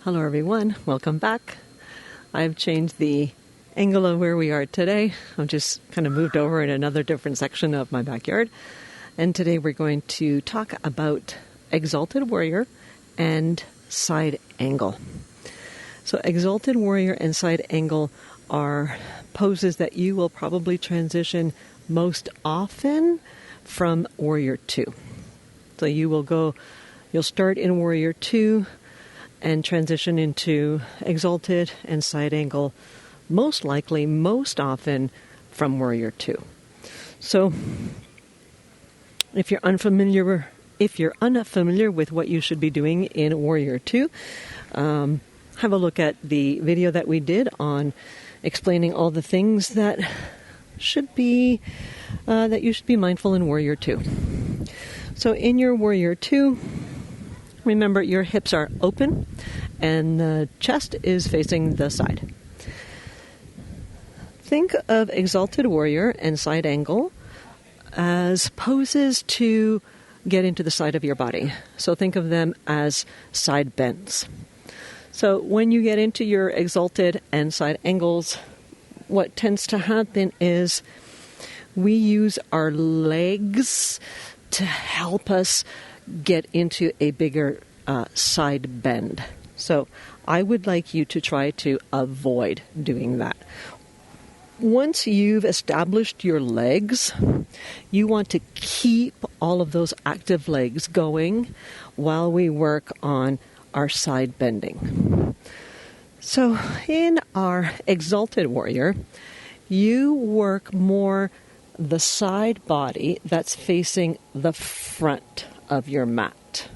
Hello everyone, welcome back. I've changed the angle of where we are today. I've just kind of moved over in another different section of my backyard. And today we're going to talk about exalted warrior and side angle. So exalted warrior and side angle are poses that you will probably transition most often from warrior 2. So you'll start in warrior 2 and transition into exalted and side angle, most likely, most often from warrior 2. So if you're unfamiliar with what you should be doing in warrior 2, have a look at the video that we did on explaining all the things that that you should be mindful in warrior 2. So in your warrior 2, remember, your hips are open and the chest is facing the side. Think of exalted warrior and side angle as poses to get into the side of your body. So think of them as side bends. So when you get into your exalted and side angles, what tends to happen is we use our legs to help us get into a bigger side bend. So I would like you to try to avoid doing that. Once you've established your legs, you want to keep all of those active legs going while we work on our side bending. So in our exalted warrior, you work more the side body that's facing the front of your mat.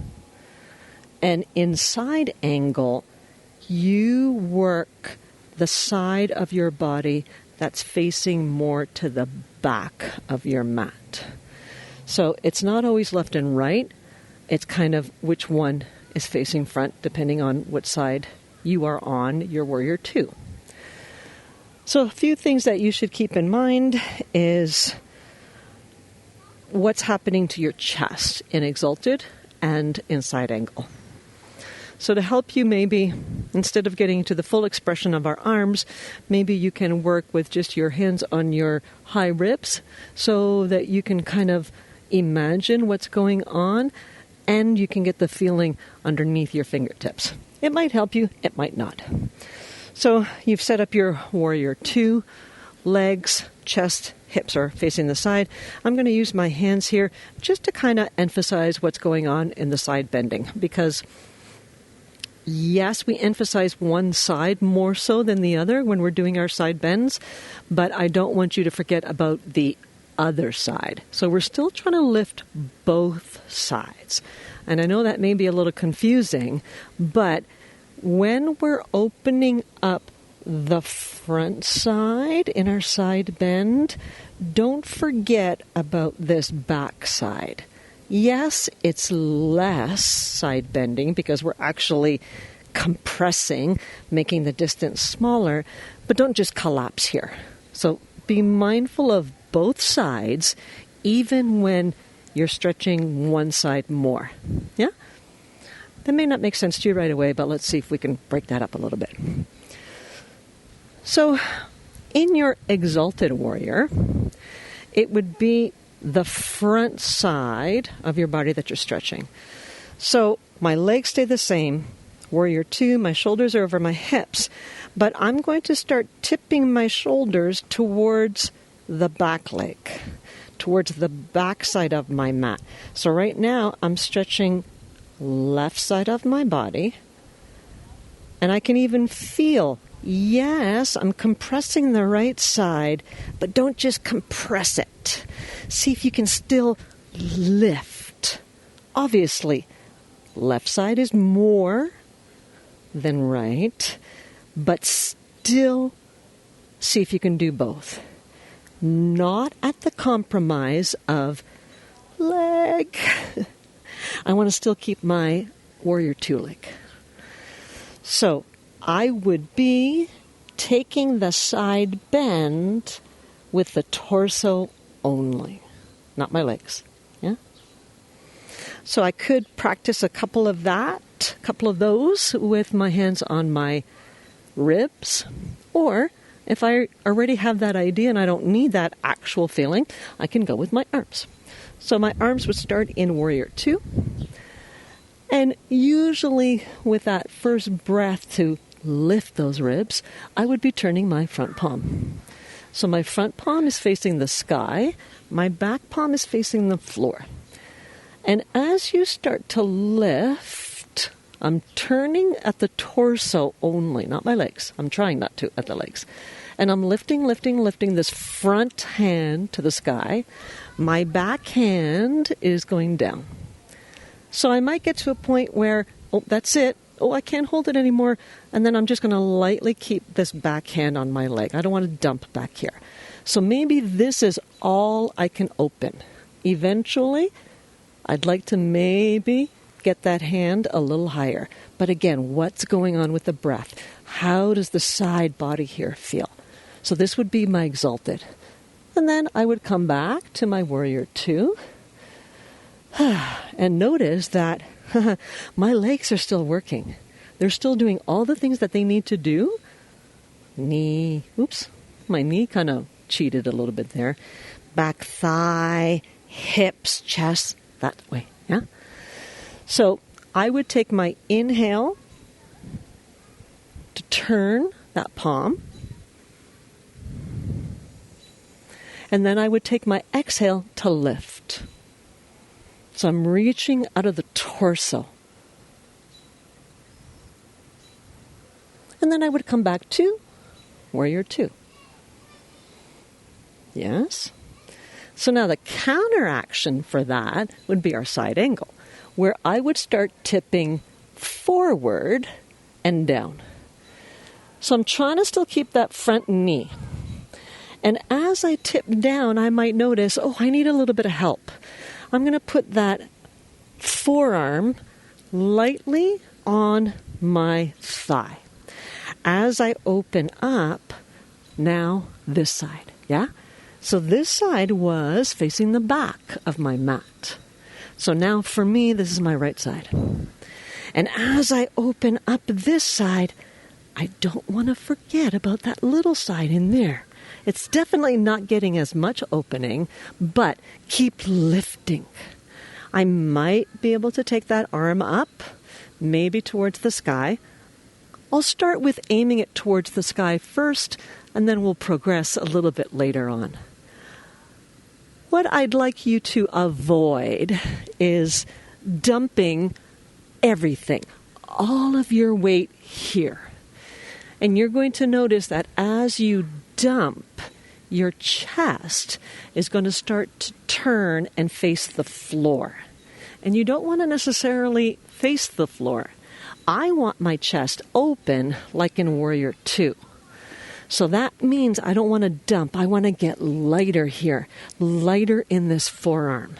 And in side angle, you work the side of your body that's facing more to the back of your mat. So it's not always left and right. It's kind of which one is facing front, depending on what side you are on your warrior 2. So a few things that you should keep in mind is what's happening to your chest in exalted and in side angle. So to help you, maybe instead of getting to the full expression of our arms, maybe you can work with just your hands on your high ribs so that you can kind of imagine what's going on and you can get the feeling underneath your fingertips. It might help you, it might not. So you've set up your warrior 2, legs, chest, hips are facing the side. I'm going to use my hands here just to kind of emphasize what's going on in the side bending, because yes, we emphasize one side more so than the other when we're doing our side bends, but I don't want you to forget about the other side. So we're still trying to lift both sides. And I know that may be a little confusing, but when we're opening up the front side in our side bend, don't forget about this back side. Yes, it's less side bending because we're actually compressing, making the distance smaller, but don't just collapse here. So be mindful of both sides, even when you're stretching one side more. Yeah? That may not make sense to you right away, but let's see if we can break that up a little bit. So in your exalted warrior, it would be the front side of your body that you're stretching. So my legs stay the same. Warrior 2, my shoulders are over my hips. But I'm going to start tipping my shoulders towards the back leg, towards the back side of my mat. So right now I'm stretching left side of my body. And I can even feel, yes, I'm compressing the right side, but don't just compress it. See if you can still lift. Obviously, left side is more than right, but still see if you can do both. Not at the compromise of leg. I want to still keep my warrior 2 leg. So I would be taking the side bend with the torso only, not my legs. Yeah. So I could practice a couple of that a couple of those with my hands on my ribs. Or if I already have that idea and I don't need that actual feeling, I can go with my arms. So my arms would start in Warrior 2. And usually with that first breath to lift those ribs, I would be turning my front palm. So my front palm is facing the sky, my back palm is facing the floor. And as you start to lift, I'm turning at the torso only, not my legs. I'm trying not to at the legs. And I'm lifting this front hand to the sky. My back hand is going down. So I might get to a point where, oh, that's it. Oh, I can't hold it anymore. And then I'm just going to lightly keep this back hand on my leg. I don't want to dump back here. So maybe this is all I can open. Eventually, I'd like to maybe get that hand a little higher. But again, what's going on with the breath? How does the side body here feel? So this would be my exalted. And then I would come back to my Warrior 2 and notice that my legs are still working. They're still doing all the things that they need to do. My knee kind of cheated a little bit there. Back thigh, hips, chest, that way, yeah? So I would take my inhale to turn that palm. And then I would take my exhale to lift. So I'm reaching out of the torso. And then I would come back to Warrior 2. Yes? So now the counteraction for that would be our side angle, where I would start tipping forward and down. So I'm trying to still keep that front knee. And as I tip down, I might notice, I need a little bit of help. I'm going to put that forearm lightly on my thigh. As I open up, now this side, yeah? So this side was facing the back of my mat. So now for me, this is my right side. And as I open up this side, I don't want to forget about that little side in there. It's definitely not getting as much opening, but keep lifting. I might be able to take that arm up, maybe towards the sky. I'll start with aiming it towards the sky first, and then we'll progress a little bit later on. What I'd like you to avoid is dumping everything, all of your weight here. And you're going to notice that as you dump, your chest is going to start to turn and face the floor. And you don't want to necessarily face the floor. I want my chest open like in Warrior 2. So that means I don't want to dump. I want to get lighter here, lighter in this forearm.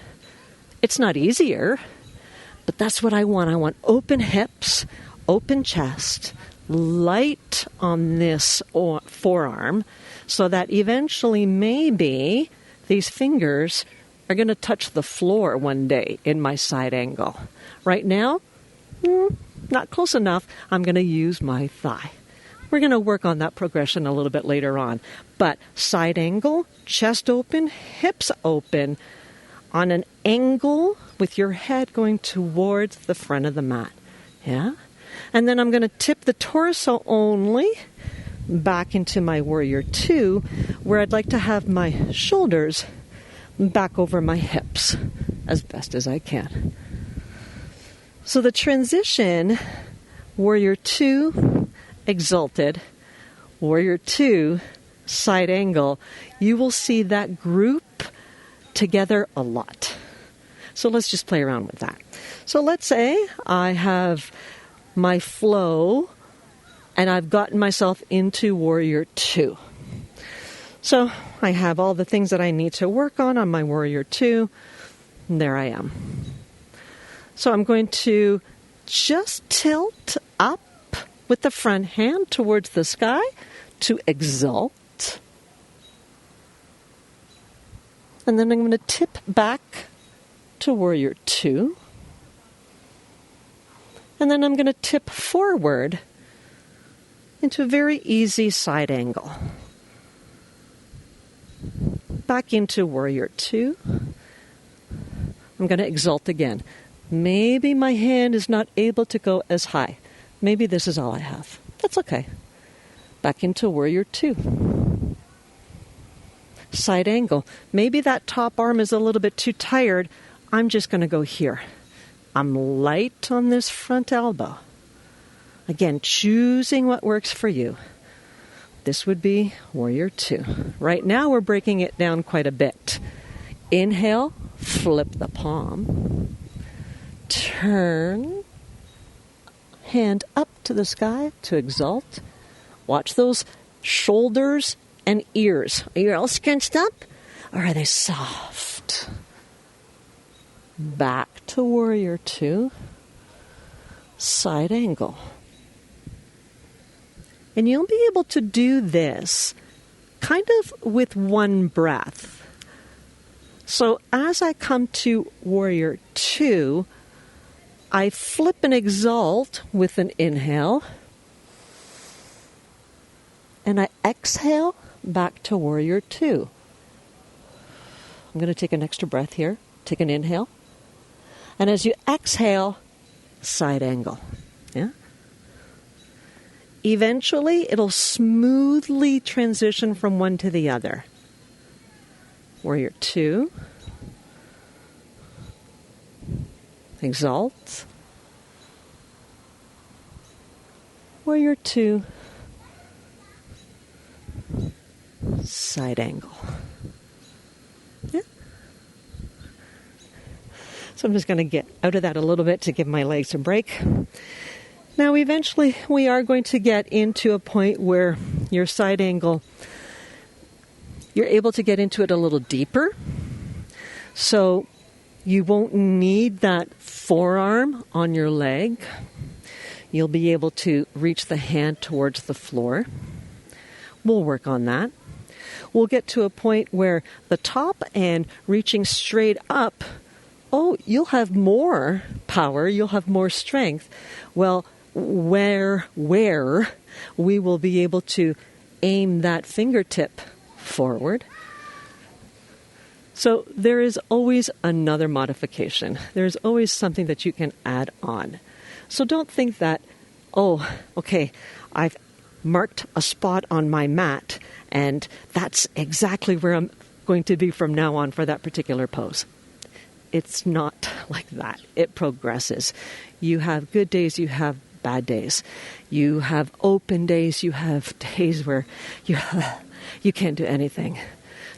It's not easier, but that's what I want. I want open hips, open chest, light on this forearm, so that eventually maybe these fingers are going to touch the floor one day in my side angle. Right now, not close enough. I'm going to use my thigh. We're going to work on that progression a little bit later on. But side angle, chest open, hips open, on an angle with your head going towards the front of the mat. Yeah? And then I'm going to tip the torso only back into my Warrior 2, where I'd like to have my shoulders back over my hips as best as I can. So the transition, Warrior 2, exalted, Warrior 2, side angle, you will see that group together a lot. So let's just play around with that. So let's say I have my flow and I've gotten myself into Warrior 2. So I have all the things that I need to work on my Warrior 2. And there I am. So I'm going to just tilt up with the front hand towards the sky to exalt. And then I'm going to tip back to Warrior 2. And then I'm going to tip forward into a very easy side angle. Back into warrior 2. I'm going to exalt again. Maybe my hand is not able to go as high. Maybe this is all I have. That's okay. Back into warrior 2. Side angle. Maybe that top arm is a little bit too tired. I'm just going to go here. I'm light on this front elbow. Again, choosing what works for you. This would be warrior 2. Right now we're breaking it down quite a bit. Inhale, flip the palm. Turn. Hand up to the sky to exalt. Watch those shoulders and ears. Are you all scrunched up? Or are they soft? Back to warrior 2. Side angle. And you'll be able to do this kind of with one breath. So as I come to warrior 2, I flip and exalt with an inhale. And I exhale back to warrior 2. I'm going to take an extra breath here. Take an inhale. And as you exhale, side angle. Yeah? Eventually, it'll smoothly transition from one to the other. Warrior 2. Exalt. Warrior 2. Side angle. Yeah. So I'm just going to get out of that a little bit to give my legs a break. Now, eventually, we are going to get into a point where your side angle, you're able to get into it a little deeper. So you won't need that forearm on your leg. You'll be able to reach the hand towards the floor. We'll work on that. We'll get to a point where the top and reaching straight up, you'll have more power, you'll have more strength. Well, where we will be able to aim that fingertip forward. So there is always another modification. There's always something that you can add on. So don't think that, I've marked a spot on my mat and that's exactly where I'm going to be from now on for that particular pose. It's not like that. It progresses. You have good days, you have bad days. You have open days, you have days where you can't do anything.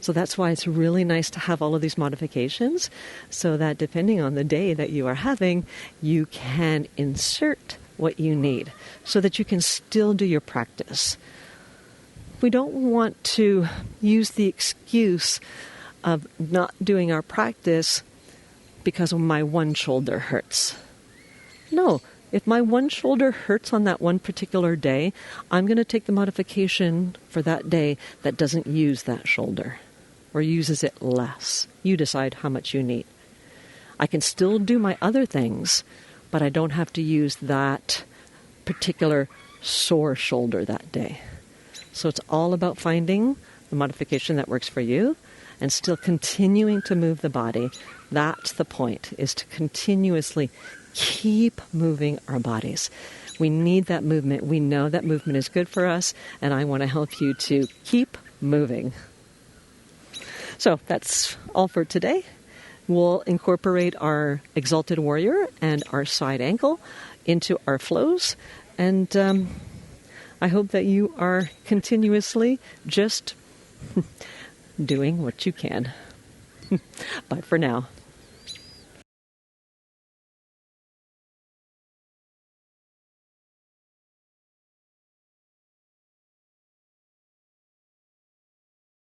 So that's why it's really nice to have all of these modifications so that depending on the day that you are having, you can insert what you need so that you can still do your practice. We don't want to use the excuse of not doing our practice because my one shoulder hurts. No, if my one shoulder hurts on that one particular day, I'm going to take the modification for that day that doesn't use that shoulder or uses it less. You decide how much you need. I can still do my other things, but I don't have to use that particular sore shoulder that day. So it's all about finding the modification that works for you and still continuing to move the body. That's the point, is to continuously keep moving our bodies. We need that movement. We know that movement is good for us, and I want to help you to keep moving. So that's all for today. We'll incorporate our exalted warrior and our side ankle into our flows, and I hope that you are continuously just doing what you can. Bye for now.